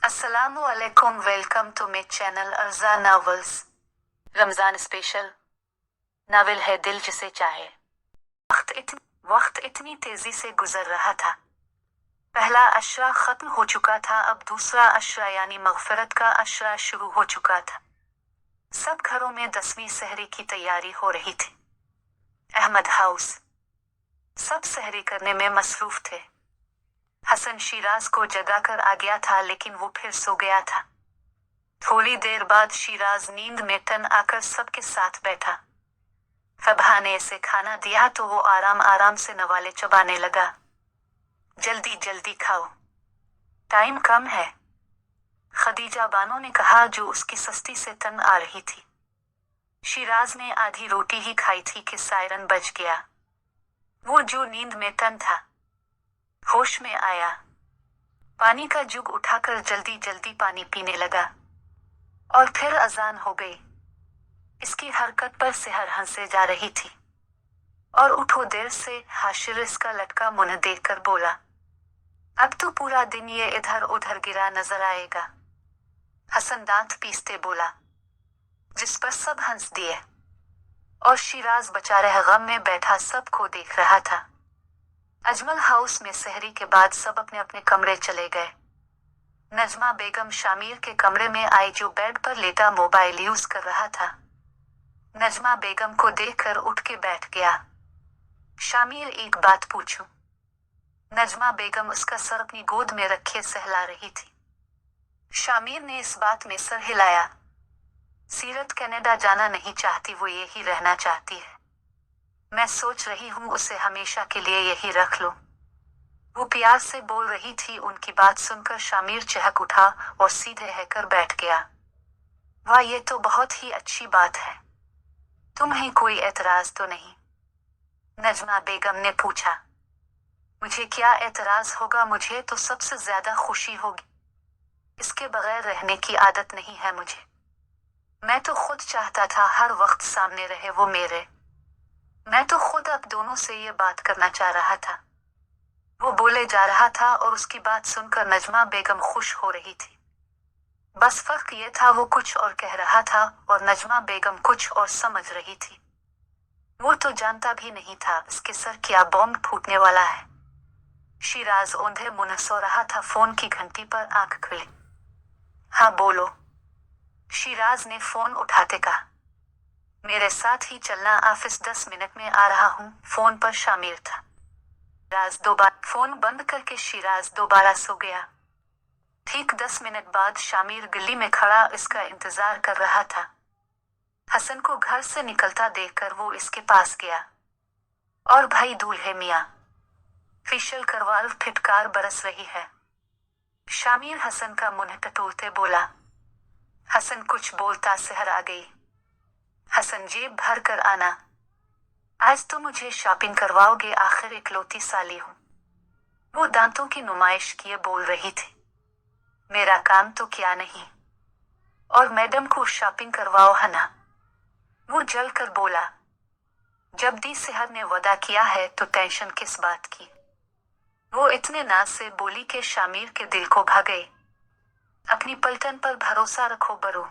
अस्सलामुअलैकुम, welcome to my channel अर्जा novels. Ramzan special novel है दिल जिसे चाहे। वक्त इतनी तेजी से गुजर रहा था। पहला अशरा खत्म हो चुका था, अब दूसरा अशरा यानी मगफिरत का अशरा शुरू हो चुका था। सब घरों में 10वीं सहरी की तैयारी हो रही थी। अहमद हाउस सब सहरी करने में मसरूफ थे। हसन शिराज को जगाकर आ गया था, लेकिन वो फिर सो गया था। थोड़ी देर बाद शिराज नींद में टन आकर सबके साथ बैठा। फबहा ने इसे खाना दिया तो वो आराम आराम से नवाले चबाने लगा। जल्दी जल्दी खाओ, टाइम कम है, खदीजा बानो ने कहा, जो उसकी सस्ती से टन आ रही थी। शिराज ने आधी रोटी ही खाई थी कि सायरन बज गया। वो जो नींद में टन था होश में आया। पानी का जुग उठाकर जल्दी जल्दी पानी पीने लगा और फिर अजान हो गई। इसकी हरकत पर सेहर हंसे जा रही थी और उठो देर से हाशिर इसका लटका मुंह देखकर बोला, अब तो पूरा दिन ये इधर उधर गिरा नजर आएगा। हसन दांत पीसते बोला, जिस पर सब हंस दिए और शिराज बेचारा गम में बैठा सबको देख रहा था। अजमल हाउस में सहरी के बाद सब अपने अपने कमरे चले गए। नजमा बेगम शामिर के कमरे में आई, जो बेड पर लेटा मोबाइल यूज कर रहा था। नजमा बेगम को देखकर उठ के बैठ गया। शामिर, एक बात पूछूं? नजमा बेगम उसका सर अपनी गोद में रखे सहला रही थी। शामिर ने इस बात में सर हिलाया। सीरत कनाडा जाना नहीं चाहती, वो यही रहना चाहती है। मैं सोच रही हूँ उसे हमेशा के लिए यही रख लूं। वो प्यार से बोल रही थी। उनकी बात सुनकर शामिर चहक उठा और सीधे रहकर बैठ गया। वाह, ये तो बहुत ही अच्छी बात है। तुम्हें कोई एतराज तो नहीं? नजमा बेगम ने पूछा। मुझे क्या एतराज होगा, मुझे तो सबसे ज्यादा खुशी होगी। इसके बगैर रहने की आदत नहीं है मुझे। मैं तो खुद चाहता था हर वक्त सामने रहे वो मेरे। मैं तो खुद अब दोनों से ये बात करना चाह रहा था। वो बोले जा रहा था और उसकी बात सुनकर नजमा बेगम खुश हो रही थी। बस फर्क ये था, वो कुछ और कह रहा था और नजमा बेगम कुछ और समझ रही थी। वो तो जानता भी नहीं था इसके सर क्या बॉम्ब फूटने वाला है। शिराज औंधे मुंह सो रहा था। फोन की घंटी पर आंख खुली। हाँ बोलो, शिराज ने फोन उठाते कहा। मेरे साथ ही चलना, ऑफिस 10 मिनट में आ रहा हूँ। फोन पर शामिर था। फोन बंद करके शिराज दोबारा सो गया। ठीक 10 मिनट बाद शामिर गली में खड़ा इसका इंतजार कर रहा था। हसन को घर से निकलता देखकर वो इसके पास गया। और भाई दूल्हे मियाँ, फेशियल करवाल, फिटकार बरस रही है। शामिर हसन का मुंह टटोलते बोला। हसन कुछ बोलता सहर आ गई। हसन, जेब भर कर आना, आज तो मुझे शॉपिंग करवाओगे, आखिर इकलौती साली हूँ। वो दांतों की नुमाइश किए बोल रही थी। मेरा काम तो क्या नहीं, और मैडम को शॉपिंग करवाओ है ना। वो जल कर बोला, जब दी सेहर ने वादा किया है तो टेंशन किस बात की। वो इतने नाज से बोली कि शामिर के दिल को भा गई। अपनी पलटन पर भरोसा रखो बरू।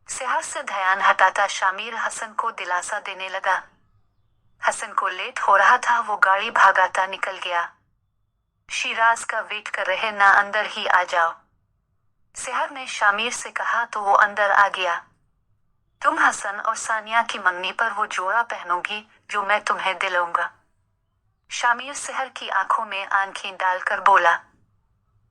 सेहर से ध्यान हटाता शामिर हसन को दिलासा देने लगा। हसन को लेट हो रहा था, वो गाड़ी भागाता निकल गया। शिराज का वेट कर रहे ना, अंदर ही आ जाओ। सेहर ने शामिर से कहा तो वो अंदर आ गया। तुम हसन और सानिया की मंगनी पर वो जोड़ा पहनोगी जो मैं तुम्हें दिलाऊंगा। शामिर सेहर की आंखों में आंखें डालकर बोला।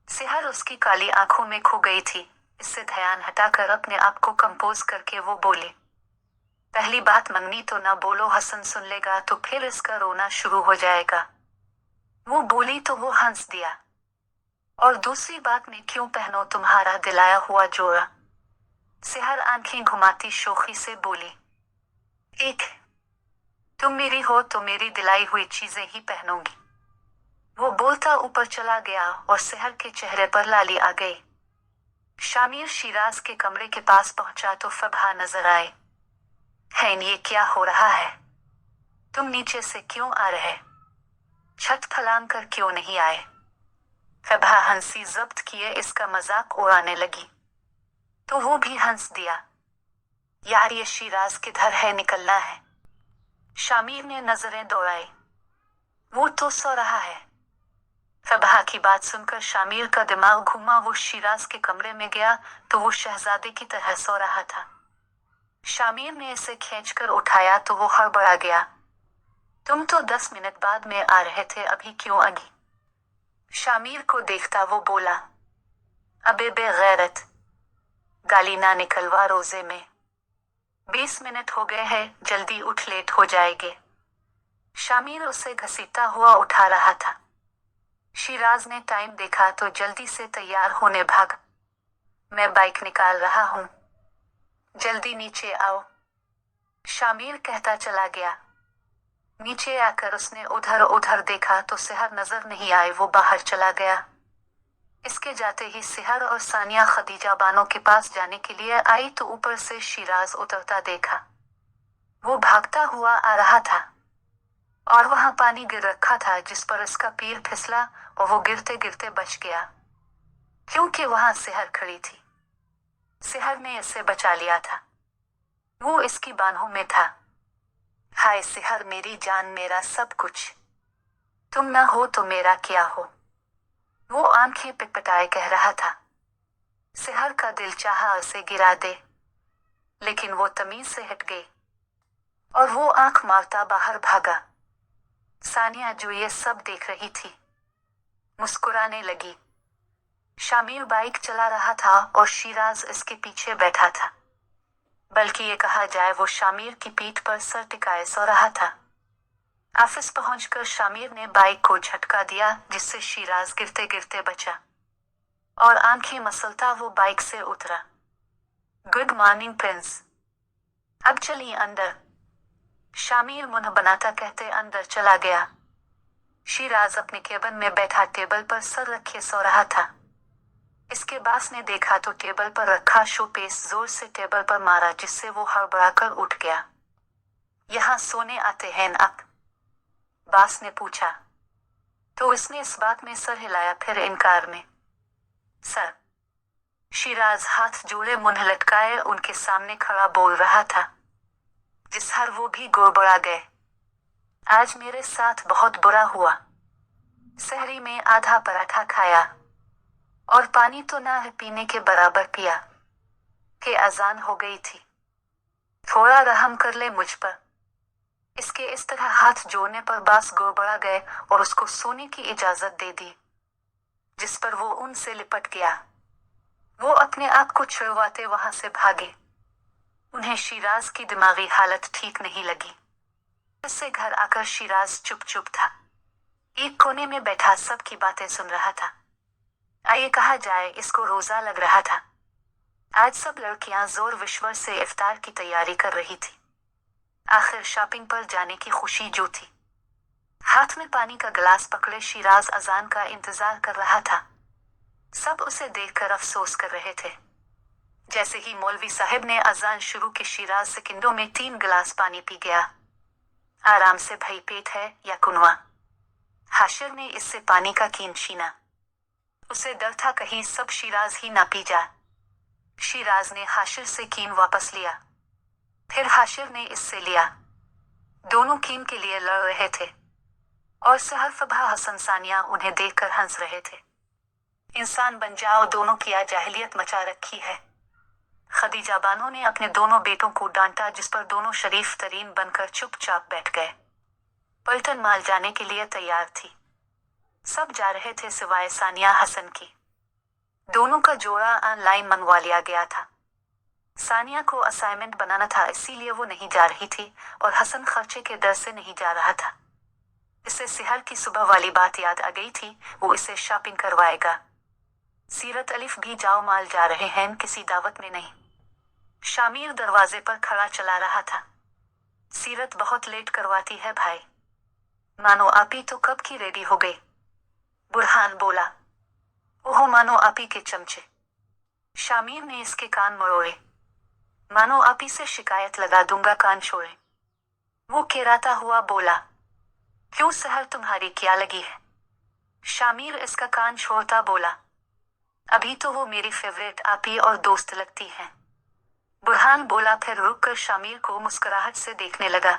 सेहर उसकी काली आंखों में खो गई थी। इससे ध्यान हटाकर अपने आप को कंपोज करके वो बोली, पहली बात मंगनी तो ना बोलो, हसन सुन लेगा तो फिर इसका रोना शुरू हो जाएगा। वो बोली तो वो हंस दिया। और दूसरी बात, मैं क्यों पहनो तुम्हारा दिलाया हुआ जोड़ा? सेहर आंखें घुमाती शोखी से बोली, एक, तुम मेरी हो तो मेरी दिलाई हुई चीजें ही पहनोगी। वो बोलता ऊपर चला गया और सेहर के चेहरे पर लाली आ गई। शामिर शिराज के कमरे के पास पहुंचा तो फबहा नजर आए। हैन, ये क्या हो रहा है? तुम नीचे से क्यों आ रहे? छत फलांग कर क्यों नहीं आए? फबहा हंसी जब्त किए इसका मजाक उड़ाने लगी तो वो भी हंस दिया। यार ये शिराज किधर है, निकलना है। शामिर ने नजरें दौड़ाई, वो तो सो रहा है। फबहा की बात सुनकर शामिर का दिमाग घूमा। वो शिराज के कमरे में गया तो वो शहजादे की तरह सो रहा था। शामिर ने इसे खींचकर उठाया तो वो हड़बड़ा गया। तुम तो 10 मिनट बाद में आ रहे थे, अभी क्यों आगी? शामिर को देखता वो बोला, अबे बेगैरत, गाली ना निकलवा रोजे में। 20 मिनट हो गए हैं, जल्दी उठ, लेट हो जाएंगे। शामिर उसे घसीटता हुआ उठा रहा था। शिराज ने टाइम देखा तो जल्दी से तैयार होने भागा। मैं बाइक निकाल रहा हूँ, जल्दी नीचे आओ, शामिर कहता चला गया। नीचे आकर उसने उधर उधर देखा तो सेहर नजर नहीं आए, वो बाहर चला गया। इसके जाते ही सेहर और सानिया खदीजा बानो के पास जाने के लिए आई तो ऊपर से शिराज उतरता देखा। वो भागता हुआ आ रहा था और वहां पानी गिर रखा था जिस पर इसका पैर फिसला और वो गिरते गिरते बच गया क्योंकि वहां सेहर खड़ी थी। सेहर ने इसे बचा लिया था, वो इसकी बाहों में था। हाय सेहर, मेरी जान, मेरा सब कुछ, तुम ना हो तो मेरा क्या हो? वो आंखें पिटपिटाए कह रहा था। सेहर का दिल चाहा उसे गिरा दे, लेकिन वो तमीज से हट गई और वो आंख मारता बाहर भागा। सानिया जो ये सब देख रही थी मुस्कुराने लगी। शामिर बाइक चला रहा था और शिराज इसके पीछे बैठा था, बल्कि ये कहा जाए वो शामिर की पीठ पर सर टिकाए सो रहा था। ऑफिस पहुंचकर शामिर ने बाइक को झटका दिया जिससे शिराज गिरते गिरते बचा और आंखें मसलता वो बाइक से उतरा। गुड मॉर्निंग प्रिंस, अब चलिए अंदर, शामिर मुंह बनाता कहते अंदर चला गया। शिराज अपने केबिन में बैठा टेबल पर सर रखे सो रहा था। इसके बास ने देखा तो टेबल पर रखा शोपीस जोर से टेबल पर मारा जिससे वो हड़बड़ाकर उठ गया। यहाँ सोने आते हैं आप? बास ने पूछा तो इसने इस बात में सर हिलाया, फिर इनकार में। सर, शिराज हाथ जोड़े मुंह लटकाए उनके सामने खड़ा बोल रहा था, जिस हर वो भी गड़बड़ा गए। आज मेरे साथ बहुत बुरा हुआ। सहरी में आधा पराठा खाया और पानी तो ना है पीने के बराबर पिया कि अजान हो गई थी। थोड़ा रहम कर ले मुझ पर। इसके इस तरह हाथ जोड़ने पर बास गड़बड़ा गए और उसको सोने की इजाजत दे दी, जिस पर वो उनसे लिपट गया। वो अपने आप को छुड़वाते वहां से भागे। उन्हें शिराज की दिमागी हालत ठीक नहीं लगी। इससे घर आकर शिराज चुप चुप था, एक कोने में बैठा सबकी बातें सुन रहा था। आइए कहा जाए इसको रोजा लग रहा था। आज सब लड़कियां जोर विश्वर से इफ्तार की तैयारी कर रही थी। आखिर शॉपिंग पर जाने की खुशी जो थी। हाथ में पानी का गिलास पकड़े शिराज अजान का इंतजार कर रहा था। सब उसे देखकर अफसोस कर रहे थे। जैसे ही मौलवी साहब ने अजान शुरू की, शिराज सेकंडों में 3 गिलास पानी पी गया। आराम से भई पेट है या कुनवा। हाशिर ने इससे पानी का कीन छीना। उसे डर था कहीं सब शिराज ही ना पी जा। शिराज ने हाशिर से कीन वापस लिया, फिर हाशिर ने इससे लिया। दोनों कीन के लिए लड़ रहे थे और सहर फबहा हसन सानिया उन्हें देखकर हंस रहे थे। इंसान बन जाओ, दोनों की आज जाहिलियत मचा रखी है। खदीजा बानो ने अपने दोनों बेटों को डांटा, जिस पर दोनों शरीफ तरीन बनकर चुपचाप बैठ गए। पलटन माल जाने के लिए तैयार थी। सब जा रहे थे सिवाय सानिया हसन की। दोनों का जोड़ा ऑनलाइन मंगवा लिया गया था। सानिया को असाइनमेंट बनाना था, इसीलिए वो नहीं जा रही थी और हसन खर्चे के डर से नहीं जा रहा था। इसे सिहर की सुबह वाली बात याद आ गई थी, वो इसे शॉपिंग करवाएगा। सीरत अलिफ भी जाओ माल जा रहे हैं, किसी दावत में नहीं। शामिर दरवाजे पर खड़ा चला रहा था। सीरत बहुत लेट करवाती है भाई। मानो आपी तो कब की रेडी हो गई। बुरहान बोला। ओहो मानो आपी के चमचे। शामिर ने इसके कान मरोड़े। मानो आपी से शिकायत लगा दूंगा, कान छोड़े। वो किराता हुआ बोला, क्यों सहर, तुम्हारी क्या लगी है? शामिर इसका कान छोड़ता बोला, अभी तो वो मेरी फेवरेट आपी और दोस्त लगती है। बुरहान बोला, फिर रुककर शामिर को मुस्कुराहट से देखने लगा।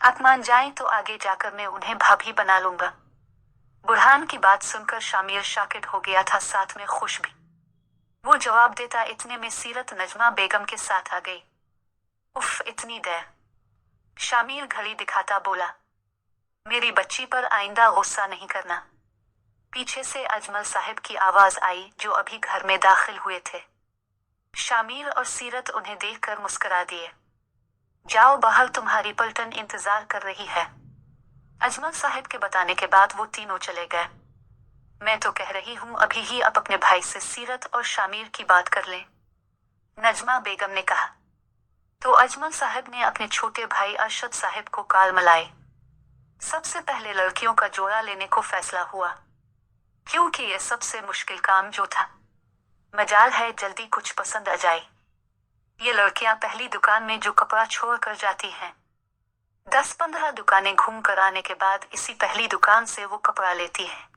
आप मान जाएं तो आगे जाकर मैं उन्हें भाभी बना लूंगा। बुरहान की बात सुनकर शामिर शाकिर हो गया था, साथ में खुश भी। वो जवाब देता इतने में सीरत नजमा बेगम के साथ आ गई। उफ, इतनी देर। शामिर घड़ी दिखाता बोला, मेरी बच्ची पर आइंदा गुस्सा नहीं करना। पीछे से अजमल साहब की आवाज आई, जो अभी घर में दाखिल हुए थे। शामिर और सीरत उन्हें देखकर मुस्कुरा दिए। जाओ बाहर, तुम्हारी पलटन इंतजार कर रही है। अजमल साहब के बताने के बाद वो तीनों चले गए। मैं तो कह रही हूँ अभी ही आप अपने भाई से सीरत और शामिर की बात कर लें, नजमा बेगम ने कहा। तो अजमल साहब ने अपने छोटे भाई अरशद साहब को काल मलाई। सबसे पहले लड़कियों का जोड़ा लेने को फैसला हुआ, क्योंकि यह सबसे मुश्किल काम जो था। मजाल है जल्दी कुछ पसंद आ जाए। ये लड़कियां पहली दुकान में जो कपड़ा छोड़ कर जाती हैं, 10-15 दुकानें घूम कर आने के बाद इसी पहली दुकान से वो कपड़ा लेती हैं।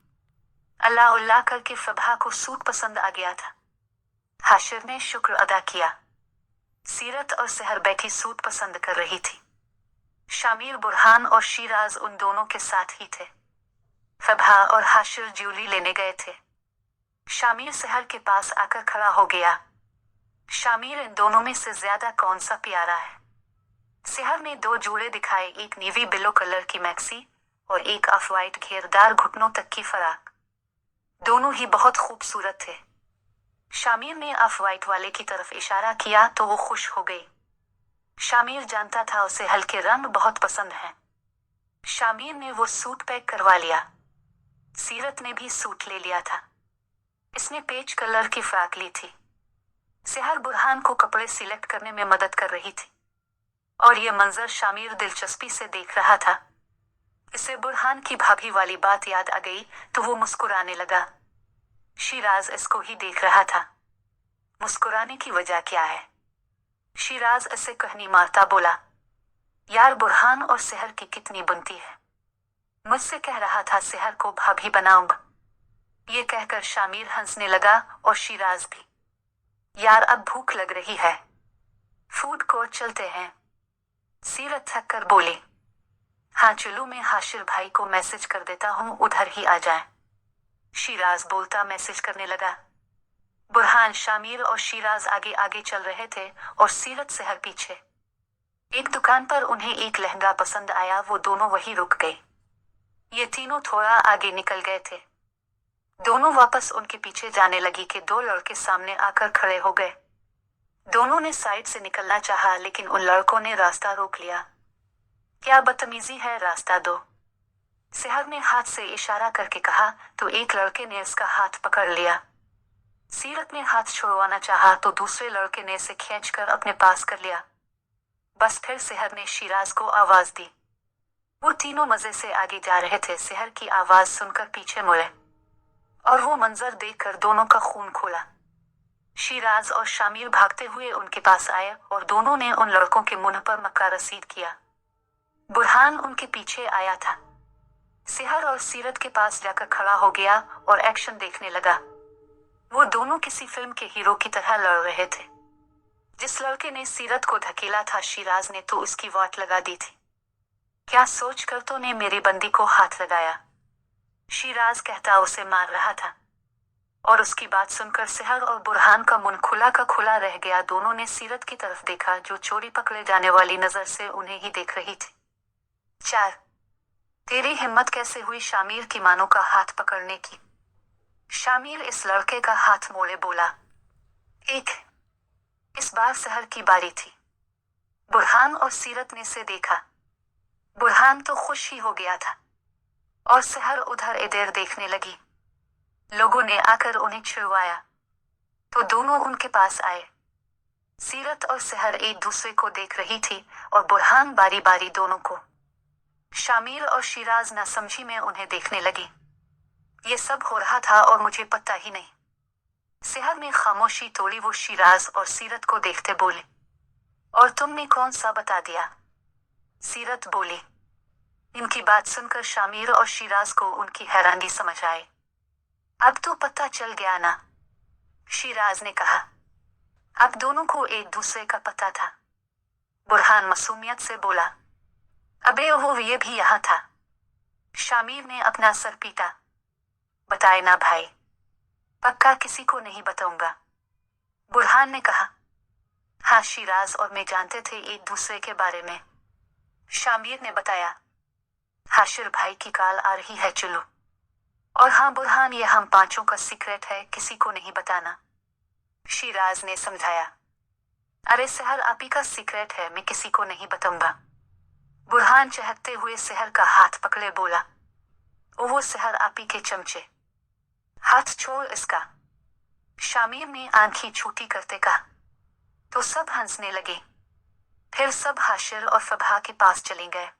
अल्लाह उल्लाह करके फबहा को सूट पसंद आ गया था। हाशिर ने शुक्र अदा किया। सीरत और सहर बैठी सूट पसंद कर रही थी। शामिर, बुरहान और शिराज उन दोनों के साथ ही थे। फबहा और हाशिर ज्यूली लेने गए थे। शामिर सहर के पास आकर खड़ा हो गया। शामिर, इन दोनों में से ज्यादा कौन सा प्यारा है? सहर ने 2 जोड़े दिखाए, एक नेवी ब्लू कलर की मैक्सी और एक ऑफ वाइट घेरदार घुटनों तक की फराक। दोनों ही बहुत खूबसूरत थे। शामिर ने ऑफ वाइट वाले की तरफ इशारा किया तो वो खुश हो गई। शामिर जानता था उसे हल्के रंग बहुत पसंद हैं। शामिर ने वो सूट पैक करवा लिया। सीरत ने भी सूट ले लिया था। इसने पेच कलर की फ्रॉक ली थी। सहर बुरहान को कपड़े सिलेक्ट करने में मदद कर रही थी और ये मंजर शामिर दिलचस्पी से देख रहा था। इसे बुरहान की भाभी वाली बात याद आ गई तो वो मुस्कुराने लगा। शिराज इसको ही देख रहा था। मुस्कुराने की वजह क्या है? शिराज इसे कहनी मारता बोला, यार बुरहान और सहर की कितनी बनती है। मुझसे कह रहा था सहर को भाभी बनाऊंगा। ये कहकर शामिर हंसने लगा और शिराज भी। यार अब भूख लग रही है, फूड कोर्ट चलते हैं। सीरत थक कर बोली, हाँ चलो, मैं हाशिर भाई को मैसेज कर देता हूँ, उधर ही आ जाए। शिराज बोलता मैसेज करने लगा। बुरहान, शामिर और शिराज आगे आगे चल रहे थे और सीरत सहर पीछे। एक दुकान पर उन्हें एक लहंगा पसंद आया, वो दोनों वहीं रुक गए। ये तीनों थोड़ा आगे निकल गए थे। दोनों वापस उनके पीछे जाने लगी कि 2 लड़के सामने आकर खड़े हो गए। दोनों ने साइड से निकलना चाहा, लेकिन उन लड़कों ने रास्ता रोक लिया। क्या बदतमीजी है, रास्ता दो। सहर ने हाथ से इशारा करके कहा तो एक लड़के ने इसका हाथ पकड़ लिया। सीरत ने हाथ छुड़वाना चाहा तो दूसरे लड़के ने इसे खींचकर अपने पास कर लिया। बस फिर सहर ने शिराज को आवाज दी। वो तीनों मजे से आगे जा रहे थे। सहर की आवाज सुनकर पीछे मुड़े और वो मंजर देखकर दोनों का खून खोला। शिराज और शामिर भागते हुए उनके पास आए और दोनों ने उन लड़कों के मुंह पर मक्का रसीद किया। बुरहान उनके पीछे आया था। सहर और सीरत के पास जाकर खड़ा हो गया और एक्शन देखने लगा। वो दोनों किसी फिल्म के हीरो की तरह लड़ रहे थे। जिस लड़के ने सीरत को धकेला था, शिराज ने तो उसकी वाट लगा दी थी। क्या सोच कर तो ने मेरी बंदी को हाथ लगाया, शिराज कहता उसे मार रहा था। और उसकी बात सुनकर सहर और बुरहान का मुंह खुला का खुला रह गया। दोनों ने सीरत की तरफ देखा, जो चोरी पकड़े जाने वाली नजर से उन्हें ही देख रही थी। 4 तेरी हिम्मत कैसे हुई शामिर की मानो का हाथ पकड़ने की? शामिर इस लड़के का हाथ मोड़े बोला। इस बार सहर की बारी थी। बुरहान और सीरत ने से देखा। बुरहान तो खुश ही हो गया था और सहर उधर इधर देखने लगी। लोगों ने आकर उन्हें छुड़वाया तो दोनों उनके पास आए। सीरत और सहर एक दूसरे को देख रही थी और बुरहान बारी बारी दोनों को। शामिर और शिराज नासमझी में उन्हें देखने लगी। ये सब हो रहा था और मुझे पता ही नहीं। सहर ने खामोशी तोड़ी। वो शिराज और सीरत को देखते बोले, और तुमने कौन सा बता दिया? सीरत बोली, इनकी बात सुनकर शामिर और शिराज को उनकी हैरानी समझ आई। अब तो पता चल गया ना, शिराज ने कहा। अब दोनों को एक दूसरे का पता था। बुरहान मासूमियत से बोला, अबे वो ये भी यहाँ था। शामिर ने अपना सर पीटा। बताए ना भाई, पक्का किसी को नहीं बताऊंगा, बुरहान ने कहा। हाँ, शिराज और मैं जानते थे एक दूसरे के बारे में, शामिर ने बताया। हाशिर भाई की कॉल आ रही है, चलो। और हाँ बुरहान, ये हम पांचों का सीक्रेट है, किसी को नहीं बताना, शिराज ने समझाया। अरे सहर आपी का सीक्रेट है, मैं किसी को नहीं बताऊंगा, बुरहान चहकते हुए सहर का हाथ पकड़े बोला। ओ वो सहर आपी के चमचे, हाथ छोड़ इसका, शामिर ने आंखें छोटी करते कहा। तो सब हंसने लगे। फिर सब हाशिर और फबहा के पास चले गए।